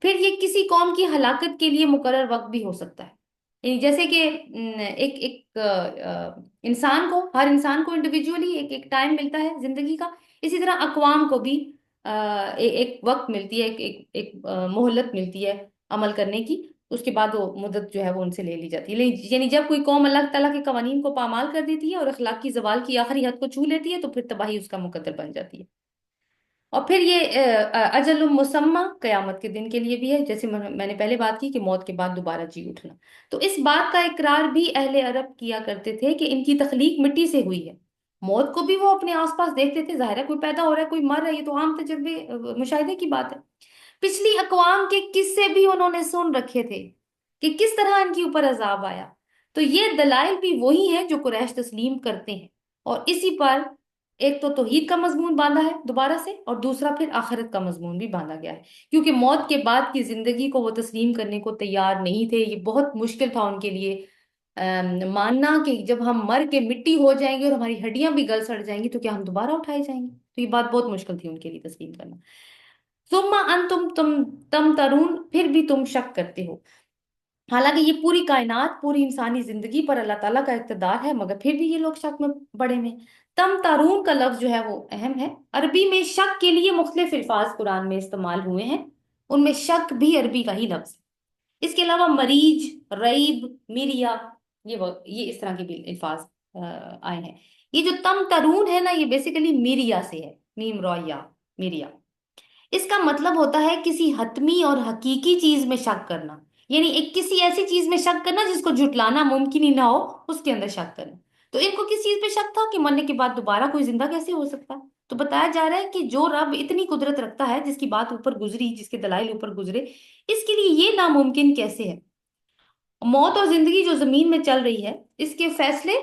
پھر یہ کسی قوم کی ہلاکت کے لیے مقرر وقت بھی ہو سکتا ہے. یعنی جیسے کہ ایک ایک انسان کو، ہر انسان کو انڈیویجولی ایک ایک ٹائم ملتا ہے زندگی کا، اسی طرح اقوام کو بھی ایک وقت ملتی ہے، ایک ایک ایک مہلت ملتی ہے عمل کرنے کی. اس کے بعد وہ مدت جو ہے وہ ان سے لے لی جاتی ہے. یعنی جب کوئی قوم اللہ تعالیٰ کے قوانین کو پامال کر دیتی ہے اور اخلاق کی زوال کی آخری حد کو چھو لیتی ہے، تو پھر تباہی اس کا مقدر بن جاتی ہے. اور پھر یہ اجل مسمہ قیامت کے دن کے لیے بھی ہے، جیسے میں نے پہلے بات کی کہ موت کے بعد دوبارہ جی اٹھنا. تو اس بات کا اقرار بھی اہل عرب کیا کرتے تھے کہ ان کی تخلیق مٹی سے ہوئی ہے. موت کو بھی وہ اپنے آس پاس دیکھتے تھے. ظاہر ہے کوئی پیدا ہو رہا ہے، کوئی مر رہا ہے، یہ تو عام تجربے مشاہدے کی بات ہے. پچھلی اقوام کے قصے بھی انہوں نے سن رکھے تھے کہ کس طرح ان کے اوپر عذاب آیا. تو یہ دلائل بھی وہی ہیں جو قریش تسلیم کرتے ہیں، اور اسی پر ایک تو توحید کا مضمون باندھا ہے دوبارہ سے، اور دوسرا پھر آخرت کا مضمون بھی باندھا گیا ہے. کیونکہ موت کے بعد کی زندگی کو وہ تسلیم کرنے کو تیار نہیں تھے. یہ بہت مشکل تھا ان کے لیے ماننا کہ جب ہم مر کے مٹی ہو جائیں گے اور ہماری ہڈیاں بھی گل سڑ جائیں گی تو کیا ہم دوبارہ اٹھائے جائیں گے. تو یہ بات بہت مشکل تھی ان کے لیے تسلیم کرنا. ثم انتم تم ترون، پھر بھی تم شک کرتے ہو. حالانکہ یہ پوری کائنات، پوری انسانی زندگی پر اللہ تعالیٰ کا اقتدار ہے، مگر پھر بھی یہ لوگ شک میں پڑے میں. تم تارون کا لفظ جو ہے وہ اہم ہے. عربی میں شک کے لیے مختلف الفاظ قرآن میں استعمال ہوئے ہیں، ان میں شک بھی عربی کا ہی لفظ ہے. اس کے علاوہ مریج، ریب، میریا، یہ اس طرح کے بھی الفاظ آئے ہیں. یہ جو تم ترون ہے نا، یہ بیسیکلی میریا سے ہے، میم رویا، میریا. اس کا مطلب ہوتا ہے کسی حتمی اور حقیقی چیز میں شک کرنا. یعنی ایک کسی ایسی چیز میں شک کرنا جس کو جھٹلانا ممکن ہی نہ ہو، اس کے اندر شک کرنا. تو ان کو کس چیز پہ شک تھا کہ مرنے کے بعد دوبارہ کوئی زندہ کیسے ہو سکتا ہے. تو بتایا جا رہا ہے کہ جو رب اتنی قدرت رکھتا ہے، جس کی بات اوپر گزری، جس کے دلائل اوپر گزرے، اس کے لیے یہ ناممکن کیسے ہے. موت اور زندگی جو زمین میں چل رہی ہے، اس کے فیصلے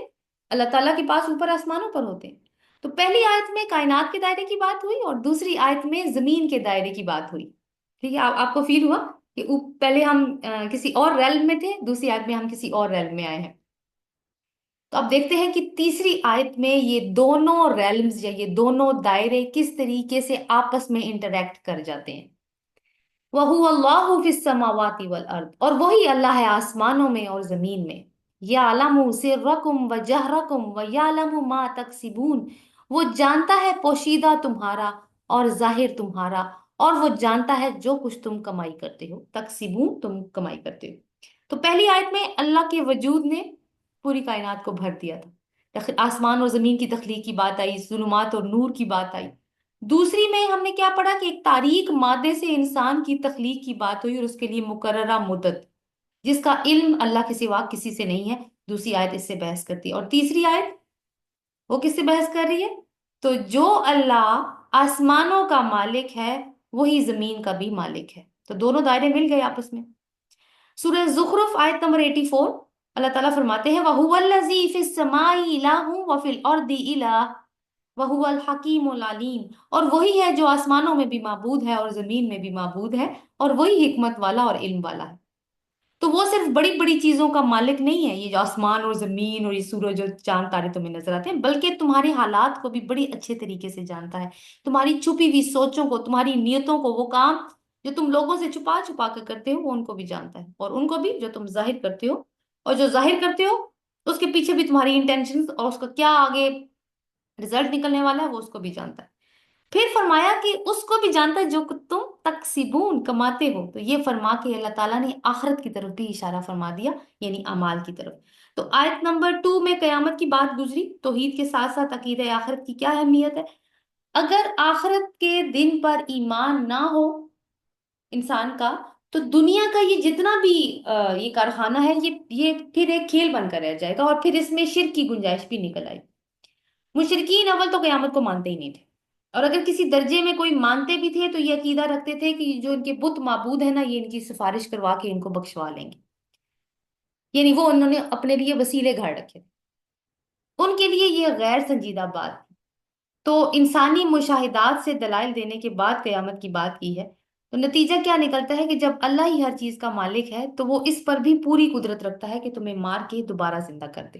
اللہ تعالیٰ کے پاس اوپر آسمانوں پر ہوتے ہیں. تو پہلی آیت میں کائنات کے دائرے کی بات ہوئی، اور دوسری آیت میں زمین کے دائرے کی بات ہوئی. ٹھیک ہے، آپ کو فیل ہوا کہ پہلے ہم کسی اور ریلم میں تھے، دوسری آیت میں ہم کسی اور ریلم میں آئے ہیں. تو اب دیکھتے ہیں کہ تیسری آیت میں یہ دونوں ریلمز یا یہ دونوں دائرے کس طریقے سے آپس میں انٹریکٹ کر جاتے ہیں. وَهُوَ اللَّهُ فِي السَّمَاوَاتِ وَالْأَرْضِ، اور وہی اللہ ہے آسمانوں میں اور زمین میں. يَعْلَمُ سِرَّكُمْ وَجَهْرَكُمْ وَيَعْلَمُ مَا تَكْسِبُونَ، وہ جانتا ہے پوشیدہ تمہارا اور ظاہر تمہارا، اور وہ جانتا ہے جو کچھ تم کمائی کرتے ہو. تکسبون، تم کمائی کرتے ہو. تو پہلی آیت میں اللہ کے وجود نے پوری کائنات کو بھر دیا تھا. آسمان اور زمین کی تخلیق کی بات آئی، ظلمات اور نور کی بات آئی. دوسری میں ہم نے کیا پڑھا کہ ایک تاریک مادے سے انسان کی تخلیق کی بات ہوئی، اور اس کے لیے مقررہ مدت جس کا علم اللہ کے سوا کسی سے نہیں ہے. دوسری آیت اس سے بحث کرتی ہے. اور تیسری آیت وہ کس سے بحث کر رہی ہے؟ تو جو اللہ آسمانوں کا مالک ہے وہی زمین کا بھی مالک ہے. تو دونوں دائرے مل گئے آپس میں. سورہ زخرف آیت نمبر 84، اللہ تعالیٰ فرماتے ہیں وَهُوَ الَّذِي فِي السَّمَاءِ إِلَٰهٌ وَفِي الْأَرْضِ إِلَٰهٌ وَهُوَ الْحَكِيمُ الْعَلِيمُ، اور وہی ہے جو آسمانوں میں بھی معبود ہے اور زمین میں بھی معبود ہے، اور وہی حکمت والا اور علم والا ہے. تو وہ صرف بڑی بڑی چیزوں کا مالک نہیں ہے، یہ جو آسمان اور زمین اور یہ سورج اور چاند تارے تمہیں نظر آتے ہیں، بلکہ تمہارے حالات کو بھی بڑی اچھے طریقے سے جانتا ہے. تمہاری چھپی ہوئی سوچوں کو، تمہاری نیتوں کو، وہ کام جو تم لوگوں سے چھپا چھپا کر کرتے ہو وہ ان کو بھی جانتا ہے، اور ان کو بھی جو تم ظاہر کرتے ہو. اور جو ظاہر کرتے ہو اس کے پیچھے بھی تمہاری انٹینشنز اور اس کا کیا آگے رزلٹ نکلنے والا ہے وہ اس کو بھی جانتا ہے. پھر فرمایا کہ اس کو بھی جانتا ہے جو تم تکسبون کماتے ہو. تو یہ فرما کے اللہ تعالیٰ نے آخرت کی طرف بھی اشارہ فرما دیا، یعنی اعمال کی طرف. تو آیت نمبر 2 میں قیامت کی بات گزری. توحید کے ساتھ ساتھ عقیدہ آخرت کی کیا اہمیت ہے. اگر آخرت کے دن پر ایمان نہ ہو انسان کا، تو دنیا کا یہ جتنا بھی یہ کارخانہ ہے، یہ پھر ایک کھیل بن کر رہ جائے گا، اور پھر اس میں شرک کی گنجائش بھی نکل آئے. مشرکین اول تو قیامت کو مانتے ہی نہیں تھے، اور اگر کسی درجے میں کوئی مانتے بھی تھے تو یہ عقیدہ رکھتے تھے کہ جو ان کے بت معبود ہیں نا، یہ ان کی سفارش کروا کے ان کو بخشوا لیں گے. یعنی وہ انہوں نے اپنے لیے وسیلے گھڑ رکھے. ان کے لیے یہ غیر سنجیدہ بات تھی. تو انسانی مشاہدات سے دلائل دینے کے بعد قیامت کی بات کی ہے. تو نتیجہ کیا نکلتا ہے کہ جب اللہ ہی ہر چیز کا مالک ہے تو وہ اس پر بھی پوری قدرت رکھتا ہے کہ تمہیں مار کے دوبارہ زندہ کر دے.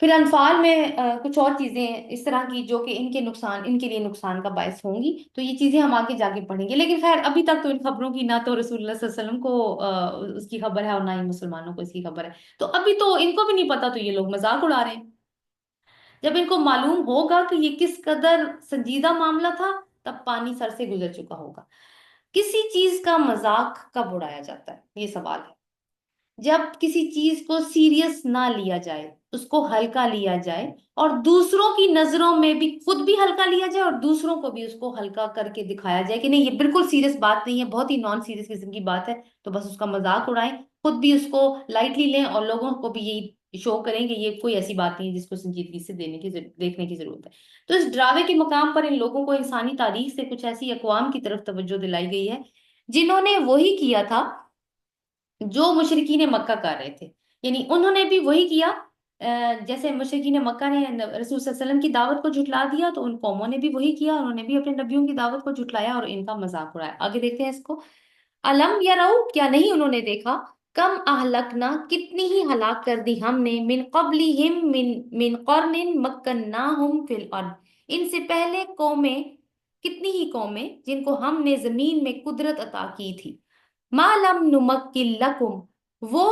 پھر انفال میں کچھ اور چیزیں اس طرح کی جو کہ ان کے لیے نقصان کا باعث ہوں گی، تو یہ چیزیں ہم آگے جا کے پڑھیں گے، لیکن خیر ابھی تک تو ان خبروں کی نہ تو رسول اللہ صلی اللہ علیہ وسلم کو اس کی خبر ہے اور نہ ہی مسلمانوں کو اس کی خبر ہے، تو ابھی تو ان کو بھی نہیں پتا، تو یہ لوگ مذاق اڑا رہے ہیں۔ جب ان کو معلوم ہوگا کہ یہ کس قدر سنجیدہ معاملہ تھا، تب پانی سر سے گزر چکا ہوگا۔ کسی چیز کا مذاق کب اڑایا جاتا ہے، یہ سوال ہے؟ جب کسی چیز کو سیریس نہ لیا جائے، اس کو ہلکا لیا جائے، اور دوسروں کی نظروں میں بھی خود بھی ہلکا لیا جائے اور دوسروں کو بھی اس کو ہلکا کر کے دکھایا جائے کہ نہیں یہ بالکل سیریس بات نہیں ہے، بہت ہی نان سیریس قسم کی بات ہے، تو بس اس کا مذاق اڑائیں، خود بھی اس کو لائٹلی لیں اور لوگوں کو بھی یہی شو کریں کہ یہ کوئی ایسی بات نہیں ہے جس کو سنجیدگی سے دیکھنے کی ضرورت ہے۔ تو اس ڈرامے کے مقام پر ان لوگوں کو انسانی تاریخ سے کچھ ایسی اقوام کی طرف توجہ دلائی گئی ہے جنہوں نے وہی کیا تھا جو مشرکین مکہ کر رہے تھے، یعنی انہوں نے بھی وہی کیا۔ جیسے مشرکین مکہ نے رسول صلی اللہ علیہ وسلم کی دعوت کو جھٹلا دیا، تو ان قوموں نے بھی وہی کیا، انہوں نے بھی اپنے نبیوں کی دعوت کو جھٹلایا اور ان کا مذاق اڑایا۔ آگے دیکھتے ہیں اس کو۔ الم یرو، کیا نہیں انہوں نے دیکھا، کم اہلکنا، کتنی ہی ہلاک کر دی ہم نے، من قبلہم من قرن مکناہم فی الارض، ان سے پہلے قومیں، کتنی ہی قومیں جن کو ہم نے زمین میں قدرت عطا کی تھی، ما لم نمکن لکم، وہ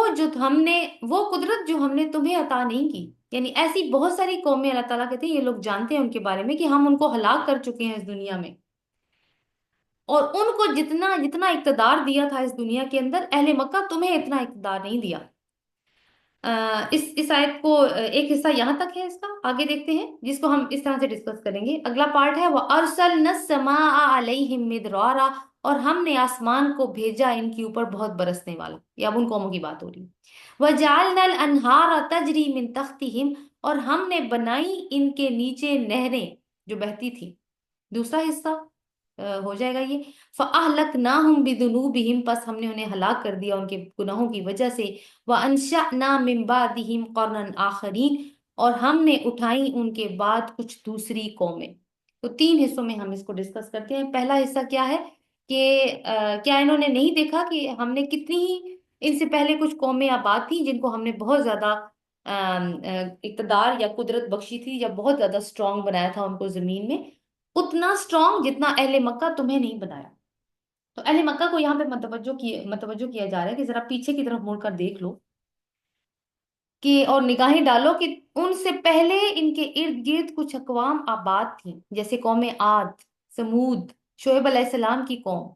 قدرت جو ہم نے تمہیں عطا نہیں کی، یعنی ایسی بہت ساری قومیں اللہ تعالیٰ کہتے ہیں، یہ لوگ جانتے ہیں ان کے بارے میں کہ ہم ان کو ہلاک کر چکے ہیں اس دنیا میں، اور ان کو جتنا جتنا اقتدار دیا تھا اس دنیا کے اندر، اہل مکہ تمہیں اتنا اقتدار نہیں دیا۔ اس آیت کو ایک حصہ یہاں تک ہے، اس کا آگے دیکھتے ہیں جس کو ہم اس طرح سے ڈسکس کریں گے۔ اگلا پارٹ ہے وَأَرْسَلْنَا السَّمَاءَ عَلَيْهِمْ مِدْرَارًا، اور ہم نے آسمان کو بھیجا ان کے اوپر بہت برسنے والا، یہ اب ان قوموں کی بات ہو رہی ہے۔ وَجَعَلْنَا الْأَنْهَارَ تَجْرِي مِن تَحْتِهِمْ، اور ہم نے بنائی ان کے نیچے نہریں جو بہتی تھی۔ دوسرا حصہ ہو جائے گا یہ، فَأَهْلَكْنَاهُمْ بِذُنُوبِهِمْ، پس ہم نے انہیں ہلاک کر دیا ان کے گناہوں کی وجہ سے، وَأَنشَأْنَا مِن بَعْدِهِمْ قَرْنًا آخَرِينَ، اور ہم نے اٹھائی ان کے بعد کچھ دوسری قومیں۔ تو تین حصوں میں ہم اس کو ڈسکس کرتے ہیں۔ پہلا حصہ کیا ہے کہ کیا انہوں نے نہیں دیکھا کہ ہم نے کتنی ہی ان سے پہلے کچھ قومیں آباد تھیں جن کو ہم نے بہت زیادہ اقتدار یا قدرت بخشی تھی، یا بہت زیادہ اسٹرانگ بنایا تھا ان کو زمین میں، اتنا اسٹرانگ جتنا اہل مکہ تمہیں نہیں بنایا۔ تو اہل مکہ کو یہاں پہ متوجہ کیا جا رہا ہے کہ ذرا پیچھے کی طرف مڑ کر دیکھ لو کہ اور نگاہیں ڈالو کہ ان سے پہلے ان کے ارد گرد کچھ اقوام آباد تھیں، جیسے قوم عاد، سمود، شعیب علیہ السلام کی قوم۔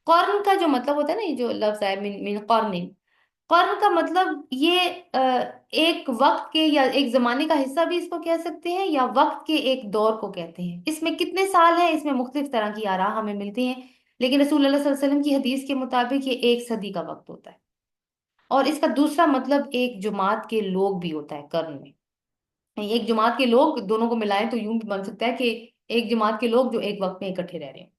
قرن کا جو مطلب ہوتا ہے نا، یہ جو لفظ ہے من قرن، قرن کا مطلب یہ ایک وقت کے یا ایک زمانے کا حصہ بھی اس کو کہہ سکتے ہیں، یا وقت کے ایک دور کو کہتے ہیں۔ اس میں کتنے سال ہیں، اس میں مختلف طرح کی آراء ہمیں ملتی ہیں، لیکن رسول اللہ صلی اللہ علیہ وسلم کی حدیث کے مطابق یہ ایک صدی کا وقت ہوتا ہے، اور اس کا دوسرا مطلب ایک جماعت کے لوگ بھی ہوتا ہے قرن میں۔ ایک جماعت کے لوگ دونوں کو ملائیں تو یوں بھی بن سکتا ہے کہ ایک جماعت کے لوگ جو ایک وقت میں اکٹھے رہ رہے ہیں۔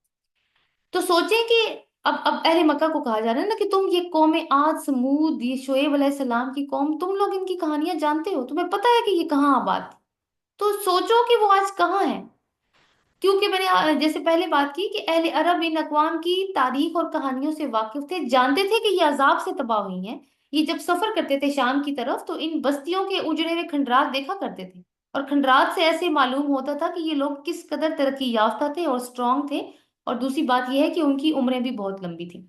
تو سوچیں کہ اب اہل مکہ کو کہا جا رہا ہے نا کہ تم یہ قوم عاد، سمود، یہ شعیب علیہ السلام کی قوم، تم لوگ ان کی کہانیاں جانتے ہو، تمہیں پتہ ہے کہ یہ کہاں آباد تھی، تو سوچو کہ وہ آج کہاں ہے۔ کیونکہ میں نے جیسے پہلے بات کی کہ اہل عرب ان اقوام کی تاریخ اور کہانیوں سے واقف تھے، جانتے تھے کہ یہ عذاب سے تباہ ہوئی ہیں۔ یہ جب سفر کرتے تھے شام کی طرف تو ان بستیوں کے اجڑے ہوئے کھنڈرات دیکھا کرتے تھے، اور کھنڈرات سے ایسے معلوم ہوتا تھا کہ یہ لوگ کس قدر ترقی یافتہ تھے اور اسٹرانگ تھے، اور دوسری بات یہ ہے کہ ان کی عمریں بھی بہت لمبی تھیں۔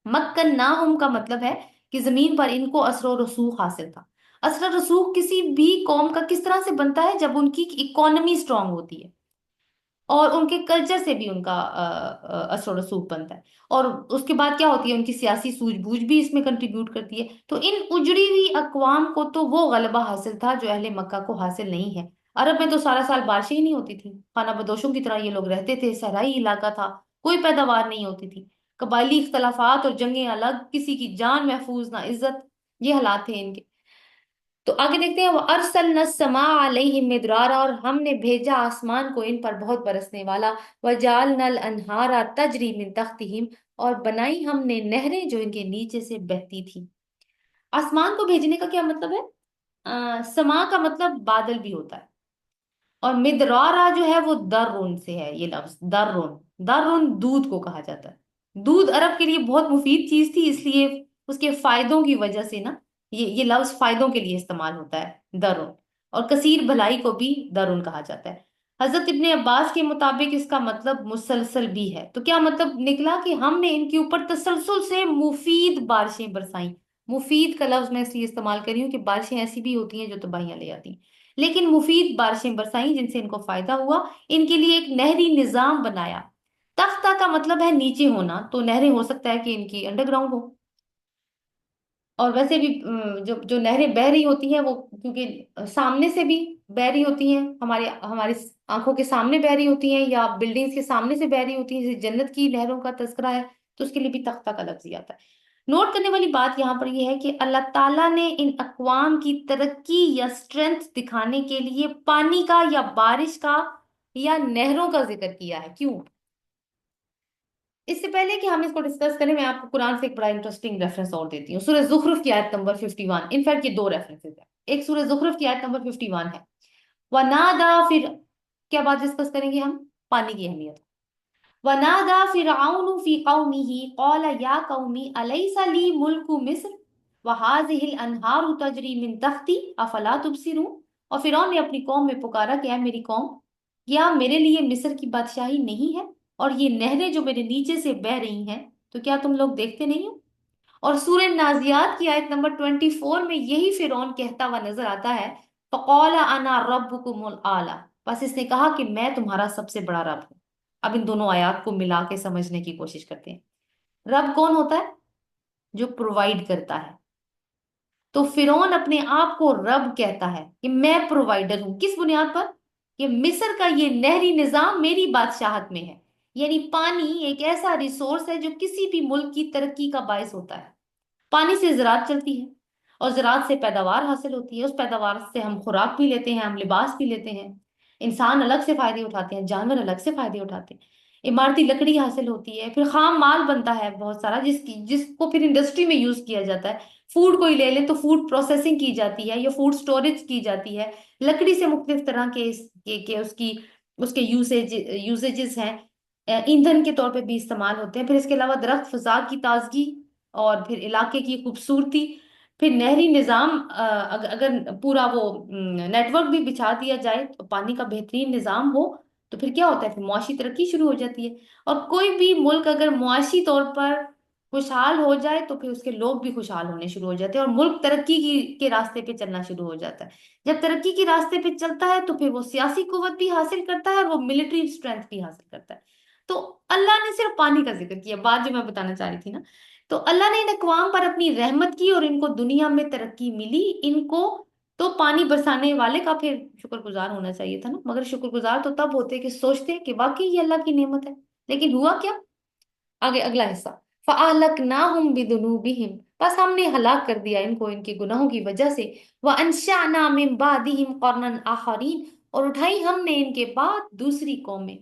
مکناہم کا مطلب ہے کہ زمین پر ان کو اثر و رسوخ حاصل تھا۔ اثر و رسوخ کسی بھی قوم کا کس طرح سے بنتا ہے؟ جب ان کی اکانومی اسٹرانگ ہوتی ہے، اور ان کے کلچر سے بھی ان کا اثر و رسوخ بنتا ہے، اور اس کے بعد کیا ہوتی ہے، ان کی سیاسی سوجھ بوجھ بھی اس میں کنٹریبیوٹ کرتی ہے۔ تو ان اجڑی ہوئی اقوام کو تو وہ غلبہ حاصل تھا جو اہل مکہ کو حاصل نہیں ہے۔ عرب میں تو سارا سال بارشیں ہی نہیں ہوتی تھی، خانہ بدوشوں کی طرح یہ لوگ رہتے تھے، صحرائی علاقہ تھا، کوئی پیداوار نہیں ہوتی تھی، قبائلی اختلافات اور جنگیں الگ، کسی کی جان محفوظ نہ عزت، یہ حالات تھے ان کے۔ تو آگے دیکھتے ہیں، وَأَرْسَلْنَا السَّمَاءَ عَلَيْهِمْ مِدْرَارًا، اور ہم نے بھیجا آسمان کو ان پر بہت برسنے والا، وَجَعَلْنَا الْأَنْهَارَ تَجْرِي مِن تَحْتِهِمْ، اور بنائی ہم نے نہریں جو ان کے نیچے سے بہتی تھی۔ آسمان کو بھیجنے کا کیا مطلب ہے؟ سما کا مطلب بادل بھی ہوتا ہے، اور مدرارا جو ہے وہ درون سے ہے، یہ لفظ درون، درون دودھ کو کہا جاتا ہے۔ دودھ عرب کے لیے بہت مفید چیز تھی، اس لیے اس کے فائدوں کی وجہ سے نا یہ لفظ فائدوں کے لیے استعمال ہوتا ہے، درون۔ اور کثیر بھلائی کو بھی درون کہا جاتا ہے۔ حضرت ابن عباس کے مطابق اس کا مطلب مسلسل بھی ہے۔ تو کیا مطلب نکلا کہ ہم نے ان کے اوپر تسلسل سے مفید بارشیں برسائیں۔ مفید کا لفظ میں اس لیے استعمال کر رہی ہوں کہ بارشیں ایسی بھی ہوتی ہیں جو تباہیاں لے آتی ہیں، لیکن مفید بارشیں برسائیں جن سے ان کو فائدہ ہوا، ان کے لیے ایک نہری نظام بنایا۔ تختہ کا مطلب ہے نیچے ہونا، تو نہریں ہو سکتا ہے کہ ان کی انڈر گراؤنڈ ہو، اور ویسے بھی جو جو نہریں بہہ رہی ہوتی ہیں وہ کیونکہ سامنے سے بھی بہہ رہی ہوتی ہیں، ہمارے ہماری آنکھوں کے سامنے بہہ رہی ہوتی ہیں، یا بلڈنگز کے سامنے سے بہہ رہی ہوتی ہیں، جیسے جنت کی نہروں کا تذکرہ ہے، تو اس کے لیے بھی تختہ کا لفظ ہی آتا ہے۔ نوٹ کرنے والی بات یہاں پر یہ ہے کہ اللہ تعالیٰ نے ان اقوام کی ترقی یا اسٹرینتھ دکھانے کے لیے پانی کا یا بارش کا یا نہروں کا ذکر کیا ہے۔ کیوں؟ اس سے پہلے کہ ہم اس کو ڈسکس کریں، میں آپ کو قرآن سے ایک بڑا انٹرسٹنگ ریفرنس اور دیتی ہوں، سورہ زخرف کی آیت نمبر 51۔ انفیکٹ یہ دو ریفرنسز ہیں، ایک سورہ زخرف کی آیت نمبر 51 ہے، وَنَادَى پھر کیا بات ڈسکس کریں گے ہم؟ پانی کی اہمیت۔ وَنَادَى فِرْعَوْنُ فِي قَوْمِهِ قَالَ يَا قَوْمِ أَلَيْسَ لِي مُلْكُ مِصْرَ وَهَٰذِهِ الْأَنْهَارُ تَجْرِي مِن تَحْتِي أَفَلَا تُبْصِرُونَ۔ اور فرعون نے اپنی قوم میں پکارا کہ اے میری قوم، کیا میرے لیے مصر کی بادشاہی نہیں ہے، اور یہ نہریں جو میرے نیچے سے بہہ رہی ہیں، تو کیا تم لوگ دیکھتے نہیں ہو؟ اور سورہ نازیات کی آیت نمبر 24 میں یہی فرعون کہتا ہوا نظر آتا ہے، فَقَالَ أَنَا رَبُّكُمُ الْأَعْلَىٰ، بس اس نے کہا کہ میں تمہارا سب سے بڑا رب ہوں۔ اب ان دونوں آیات کو ملا کے سمجھنے کی کوشش کرتے ہیں۔ رب کون ہوتا ہے؟ جو پرووائڈ کرتا ہے۔ تو فرعون اپنے آپ کو رب کہتا ہے کہ میں پرووائڈر ہوں، کس بنیاد پر؟ کہ مصر کا یہ نہری نظام میری بادشاہت میں ہے، یعنی پانی ایک ایسا ریسورس ہے جو کسی بھی ملک کی ترقی کا باعث ہوتا ہے۔ پانی سے زراعت چلتی ہے، اور زراعت سے پیداوار حاصل ہوتی ہے، اس پیداوار سے ہم خوراک بھی لیتے ہیں، ہم لباس بھی لیتے ہیں، انسان الگ سے فائدے اٹھاتے ہیں، جانور الگ سے فائدے اٹھاتے ہیں، عمارتی لکڑی حاصل ہوتی ہے، پھر خام مال بنتا ہے بہت سارا جس کو پھر انڈسٹری میں یوز کیا جاتا ہے۔ فوڈ کو ہی لے لیں تو فوڈ پروسیسنگ کی جاتی ہے یا فوڈ سٹوریج کی جاتی ہے، لکڑی سے مختلف طرح کے اس کے یوزیجز ہیں، ایندھن کے طور پہ بھی استعمال ہوتے ہیں۔ پھر اس کے علاوہ درخت فضا کی تازگی، اور پھر علاقے کی خوبصورتی، پھر نہری نظام اگر پورا وہ نیٹ ورک بھی بچھا دیا جائے تو پانی کا بہترین نظام ہو، تو پھر کیا ہوتا ہے؟ پھر معاشی ترقی شروع ہو جاتی ہے، اور کوئی بھی ملک اگر معاشی طور پر خوشحال ہو جائے تو پھر اس کے لوگ بھی خوشحال ہونے شروع ہو جاتے ہیں، اور ملک ترقی کے راستے پہ چلنا شروع ہو جاتا ہے۔ جب ترقی کے راستے پہ چلتا ہے تو پھر وہ سیاسی قوت بھی حاصل کرتا ہے اور وہ ملٹری اسٹرینتھ بھی حاصل کرتا ہے۔ تو اللہ نے صرف پانی کا ذکر کیا، بات جو میں بتانا چاہ رہی تھی نا، تو اللہ نے ان اقوام پر اپنی رحمت کی اور ان کو دنیا میں ترقی ملی، ان کو تو پانی برسانے والے کا پھر شکر گزار ہونا چاہیے تھا نا، مگر شکر گزار تو تب ہوتے کہ سوچتے کہ واقعی یہ اللہ کی نعمت ہے، لیکن ہوا کیا؟ آگے اگلا حصہ، فَأَهْلَكْنَاهُمْ بِذُنُوبِهِمْ، بس ہم نے ہلاک کر دیا ان کو ان کے گناہوں کی وجہ سے، وَأَنشَأْنَا مِن بَعْدِهِمْ قَرْنًا آخَرِينَ، اور اٹھائی ہم نے ان کے بعد دوسری قومیں،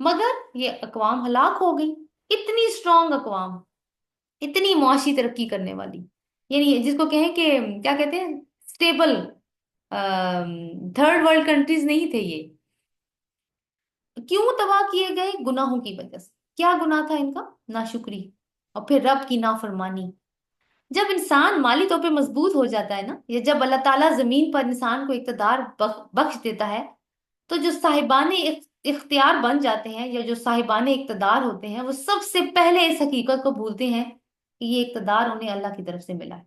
مگر یہ اقوام ہلاک ہو گئی۔ اتنی اسٹرانگ اقوام، اتنی معاشی ترقی کرنے والی، یعنی جس کو کہیں کہ کیا کہتے ہیں، اسٹیبل تھرڈ ورلڈ کنٹریز نہیں تھے یہ، کیوں تباہ کیے گئے؟ گناہوں کی وجہ سے۔ کیا گناہ تھا ان کا؟ ناشکری، اور پھر رب کی نافرمانی۔ جب انسان مالی طور پہ مضبوط ہو جاتا ہے نا، یا جب اللہ تعالیٰ زمین پر انسان کو اقتدار بخش دیتا ہے، تو جو صاحبان اختیار بن جاتے ہیں یا جو صاحبان اقتدار ہوتے ہیں، وہ سب سے پہلے اس حقیقت کو بھولتے ہیں کہ یہ اقتدار انہیں اللہ کی طرف سے ملا ہے۔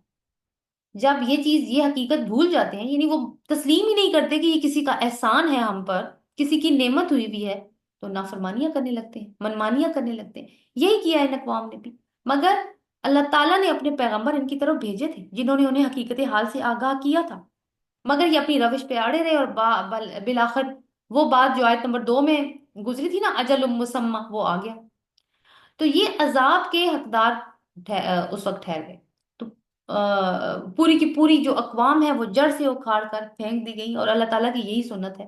جب یہ حقیقت بھول جاتے ہیں، یعنی وہ تسلیم ہی نہیں کرتے کہ یہ کسی کا احسان ہے ہم پر، کسی کی نعمت ہوئی بھی ہے، تو نافرمانیاں کرنے لگتے ہیں، منمانیاں کرنے لگتے ہیں۔ یہی کیا ان اقوام نے بھی، مگر اللہ تعالیٰ نے اپنے پیغمبر ان کی طرف بھیجے تھے جنہوں نے انہیں حقیقت حال سے آگاہ کیا تھا، مگر یہ اپنی روش پہ اڑے رہے، اور بالآخر وہ بات جو آیت نمبر 2 میں گزری تھی نا، اجل مسمى، وہ آ گیا، تو یہ عذاب کے حقدار اس وقت ٹھہر گئے۔ تو پوری کی پوری جو اقوام ہے وہ جڑ سے اکھاڑ کر پھینک دی گئی، اور اللہ تعالیٰ کی یہی سنت ہے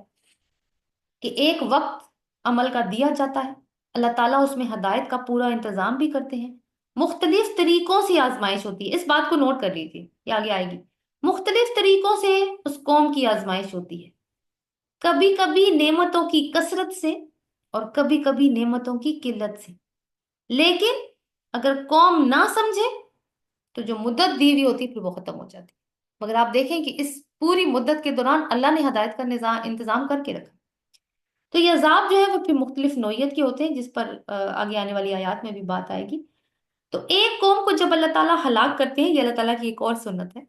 کہ ایک وقت عمل کا دیا جاتا ہے، اللہ تعالیٰ اس میں ہدایت کا پورا انتظام بھی کرتے ہیں، مختلف طریقوں سے آزمائش ہوتی ہے، اس بات کو نوٹ کر لیجیے، یہ آگے آئے گی، مختلف طریقوں سے اس قوم کی آزمائش ہوتی ہے، کبھی کبھی نعمتوں کی کثرت سے اور کبھی کبھی نعمتوں کی قلت سے، لیکن اگر قوم نہ سمجھے تو جو مدت دی ہوئی ہوتی پھر وہ ختم ہو جاتی۔ مگر آپ دیکھیں کہ اس پوری مدت کے دوران اللہ نے ہدایت کا نظام انتظام کر کے رکھا۔ تو یہ عذاب جو ہے وہ پھر مختلف نوعیت کے ہوتے ہیں، جس پر آگے آنے والی آیات میں بھی بات آئے گی۔ تو ایک قوم کو جب اللہ تعالیٰ ہلاک کرتے ہیں، یہ اللہ تعالیٰ کی ایک اور سنت ہے،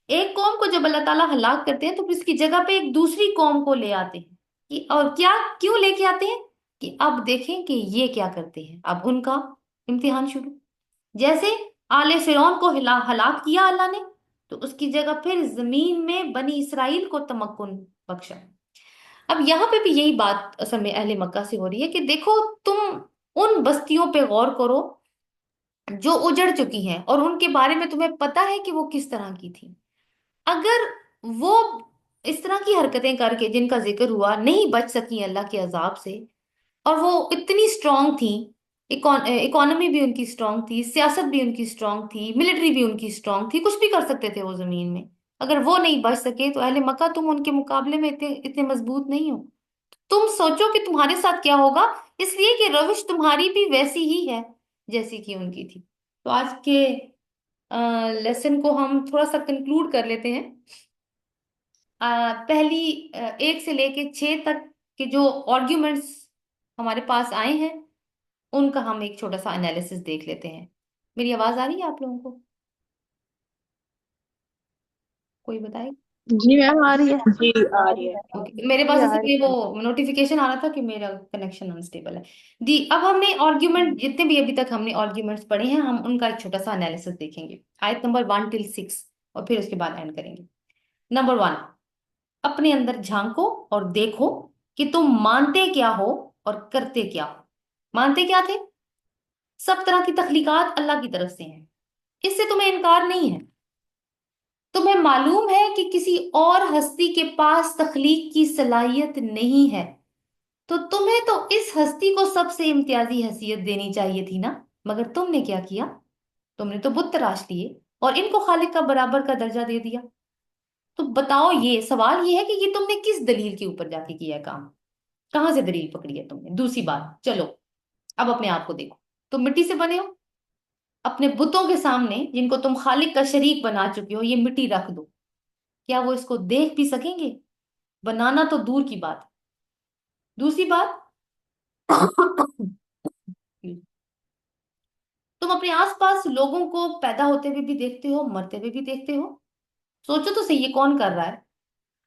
ایک قوم کو جب اللہ تعالیٰ ہلاک کرتے ہیں تو پھر اس کی جگہ پہ ایک دوسری قوم کو لے آتے ہیں، اور کیا کیوں لے کے آتے ہیں؟ کہ اب دیکھیں کہ یہ کیا کرتے ہیں، اب ان کا امتحان شروع۔ جیسے آل فرعون کو ہلاک کیا اللہ نے، تو اس کی جگہ پھر زمین میں بنی اسرائیل کو تمکن بخشا۔ اب یہاں پہ بھی یہی بات اصل میں اہل مکہ سے ہو رہی ہے کہ دیکھو، تم ان بستیوں پہ غور کرو جو اجڑ چکی ہیں، اور ان کے بارے میں تمہیں پتا ہے کہ وہ کس طرح کی تھی۔ اگر وہ اس طرح کی حرکتیں کر کے جن کا ذکر ہوا نہیں بچ سکی اللہ کے عذاب سے، اور وہ اتنی سٹرونگ تھی، اکانومی بھی ان کی سٹرونگ تھی، سیاست بھی ان کی سٹرونگ تھی، ملٹری بھی ان کی سٹرونگ تھی، کچھ بھی کر سکتے تھے وہ زمین میں، اگر وہ نہیں بچ سکے تو اہل مکہ تم ان کے مقابلے میں اتنے مضبوط نہیں ہو۔ تم سوچو کہ تمہارے ساتھ کیا ہوگا، اس لیے کہ روش تمہاری بھی ویسی ہی ہے جیسی کہ ان کی تھی۔ تو آج کے لیسن کو ہم تھوڑا سا کنکلوڈ کر لیتے ہیں۔ پہلی 1 سے لے کے 6 تک کے جو آرگیومنٹس ہمارے پاس آئے ہیں، ان کا ہم ایک چھوٹا سا انالیسس دیکھ لیتے ہیں۔ میری آواز آ رہی ہے آپ لوگوں کو؟ کوئی بتائے؟ جی میم آ رہی ہے. جی آ رہی ہے. میرے پاس جی آ اصل رہی میں وہ نوٹیفیکیشن آ رہا تھا کہ میرا کنیکشن انسٹیبل ہے۔ اب ہم نے آرگیومنٹ جتنے بھی ابھی تک ہم نے آرگیومنٹس پڑھے ہیں، ہم ان کا ایک چھوٹا سا انالیسس دیکھیں گے، آیت نمبر 1 till 6، اور پھر اس کے بعد اینڈ کریں گے۔ نمبر 1، اپنے اندر جھانکو اور دیکھو کہ تم مانتے کیا ہو اور کرتے کیا ہو۔ مانتے کیا تھے؟ سب طرح کی تخلیقات اللہ کی طرف سے ہیں، اس سے تمہیں انکار نہیں ہے۔ تمہیں معلوم ہے کہ کسی اور ہستی کے پاس تخلیق کی صلاحیت نہیں ہے، تو تمہیں تو اس ہستی کو سب سے امتیازی حیثیت دینی چاہیے تھی نا، مگر تم نے کیا کیا؟ تم نے تو بت تراش لیے اور ان کو خالق کا برابر کا درجہ دے دیا۔ تو بتاؤ، یہ سوال یہ ہے کہ یہ تم نے کس دلیل کے اوپر جا کے کیا ہے کام؟ کہاں سے دلیل پکڑی ہے تم نے؟ دوسری بات، چلو اب اپنے آپ کو دیکھو، تم مٹی سے بنے ہو، اپنے بتوں کے سامنے جن کو تم خالق کا شریک بنا چکے ہو یہ مٹی رکھ دو، کیا وہ اس کو دیکھ بھی سکیں گے؟ بنانا تو دور کی بات۔ دوسری بات، تم اپنے آس پاس لوگوں کو پیدا ہوتے ہوئے بھی دیکھتے ہو، مرتے ہوئے بھی دیکھتے ہو۔ سوچو تو صحیح، یہ کون کر رہا ہے؟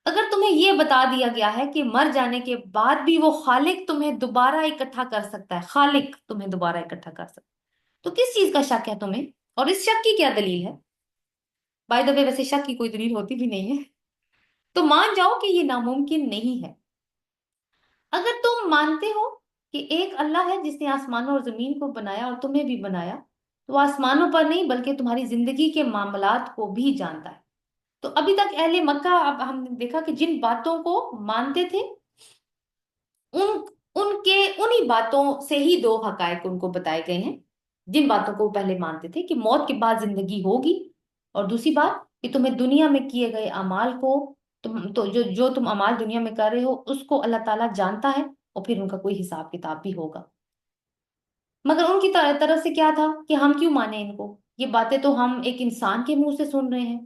اگر تمہیں یہ بتا دیا گیا ہے کہ مر جانے کے بعد بھی وہ خالق تمہیں دوبارہ اکٹھا کر سکتا ہے، خالق تمہیں دوبارہ اکٹھا کر سکتا ہے، تو کس چیز کا شک ہے تمہیں؟ اور اس شک کی کیا دلیل ہے؟ بائی دا وے، ویسے شک کی کوئی دلیل ہوتی بھی نہیں ہے، تو مان جاؤ کہ یہ ناممکن نہیں ہے۔ اگر تم مانتے ہو کہ ایک اللہ ہے جس نے آسمانوں اور زمین کو بنایا اور تمہیں بھی بنایا، تو آسمانوں پر نہیں بلکہ تمہاری زندگی کے معاملات کو بھی جانتا ہے۔ تو ابھی تک اہل مکہ، اب ہم نے دیکھا کہ جن باتوں کو مانتے تھے، ان ان کے انہی باتوں سے ہی 2 حقائق ان کو بتائے گئے ہیں۔ جن باتوں کو وہ پہلے مانتے تھے کہ موت کے بعد زندگی ہوگی، اور دوسری بات کہ تمہیں دنیا میں کیے گئے اعمال کو، جو تم اعمال دنیا میں کر رہے ہو اس کو اللہ تعالیٰ جانتا ہے، اور پھر ان کا کوئی حساب کتاب بھی ہوگا۔ مگر ان کی طرف سے کیا تھا کہ ہم کیوں مانیں ان کو؟ یہ باتیں تو ہم ایک انسان کے منہ سے سن رہے ہیں۔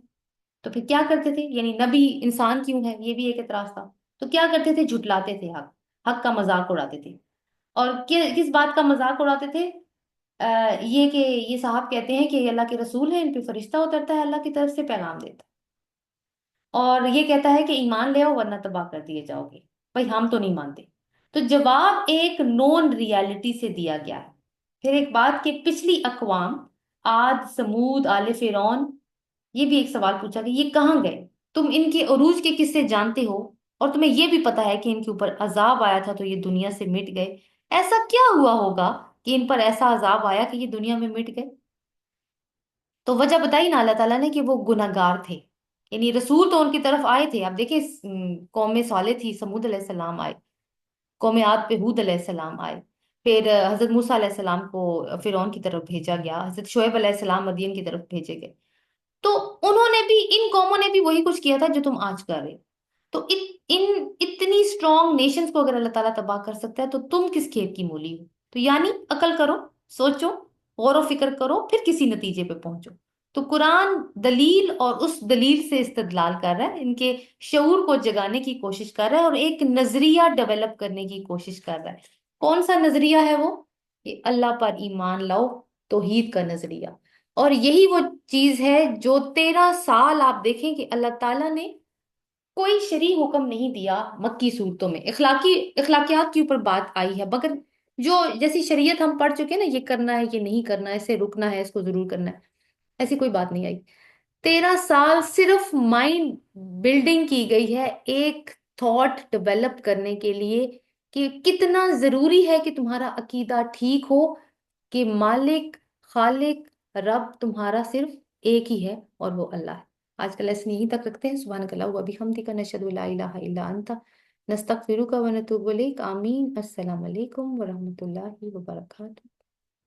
تو پھر کیا کرتے تھے؟ یعنی نبی انسان کیوں ہے، یہ بھی ایک اعتراض تھا۔ تو کیا کرتے تھے؟ جھٹلاتے تھے، حق کا مذاق اڑاتے تھے۔ اور کس بات کا مذاق اڑاتے تھے؟ یہ کہ یہ صاحب کہتے ہیں کہ یہ اللہ کے رسول ہیں، ان پہ فرشتہ اترتا ہے اللہ کی طرف سے پیغام دیتا ہے، اور یہ کہتا ہے کہ ایمان لے آؤ ورنہ تباہ کر دیے جاؤ گے۔ بھائی ہم تو نہیں مانتے۔ تو جواب ایک نون ریالٹی سے دیا گیا ہے۔ پھر ایک بات کہ پچھلی اقوام، عاد، سمود، آل فرعون، یہ بھی ایک سوال پوچھا کہ یہ کہاں گئے؟ تم ان کے عروج کے قصے جانتے ہو، اور تمہیں یہ بھی پتا ہے کہ ان کے اوپر عذاب آیا تھا تو یہ دنیا سے مٹ گئے۔ ایسا کیا ہوا ہوگا کہ ان پر ایسا عذاب آیا کہ یہ دنیا میں مٹ گئے؟ تو وجہ بتائی نا اللہ تعالیٰ نے کہ وہ گناہگار تھے، یعنی رسول تو ان کی طرف آئے تھے۔ آپ دیکھیں، قوم صالح تھی، سمود علیہ السلام آئے، قوم عاد پہ ہود علیہ السلام آئے، پھر حضرت موسیٰ علیہ السلام کو فرعون کی طرف بھیجا گیا، حضرت شعیب علیہ السلام مدین کی طرف بھیجے گئے۔ تو انہوں نے بھی، ان قوموں نے بھی وہی کچھ کیا تھا جو تم آج کر رہے ہو۔ تو ان اتنی سٹرونگ نیشنز کو اگر اللہ تعالیٰ تباہ کر سکتا ہے تو تم کس کھیت کی مولی ہو؟ تو یعنی عقل کرو، سوچو، غور و فکر کرو، پھر کسی نتیجے پہ پہنچو۔ تو قرآن دلیل اور اس دلیل سے استدلال کر رہا ہے، ان کے شعور کو جگانے کی کوشش کر رہا ہے اور ایک نظریہ ڈیولپ کرنے کی کوشش کر رہا ہے۔ کون سا نظریہ ہے وہ؟ کہ اللہ پر ایمان لاؤ، توحید کا نظریہ۔ اور یہی وہ چیز ہے جو 13 سال آپ دیکھیں کہ اللہ تعالیٰ نے کوئی شرعی حکم نہیں دیا مکی صورتوں میں، اخلاقیات کے اوپر بات آئی ہے، مگر جو جیسی شریعت ہم پڑھ چکے نا، یہ کرنا ہے، یہ نہیں کرنا ہے، اسے رکنا ہے، اس کو ضرور کرنا ہے، ایسی کوئی بات نہیں آئی۔ 13 سال صرف مائنڈ بلڈنگ کی گئی ہے ایک تھاٹ ڈیولپ کرنے کے لیے کہ کتنا ضروری ہے کہ تمہارا عقیدہ ٹھیک ہو کہ مالک، خالق، رب تمہارا صرف ایک ہی ہے اور وہ اللہ ہے۔ آج کا لیسن یہیں تک رکھتے ہیں۔ سبحانک اللہ و بحمدک، نشہد لا الہ الا انت، نستغفرک و نتوب الیک۔ آمین۔ السلام علیکم ورحمۃ اللہ وبرکاتہ۔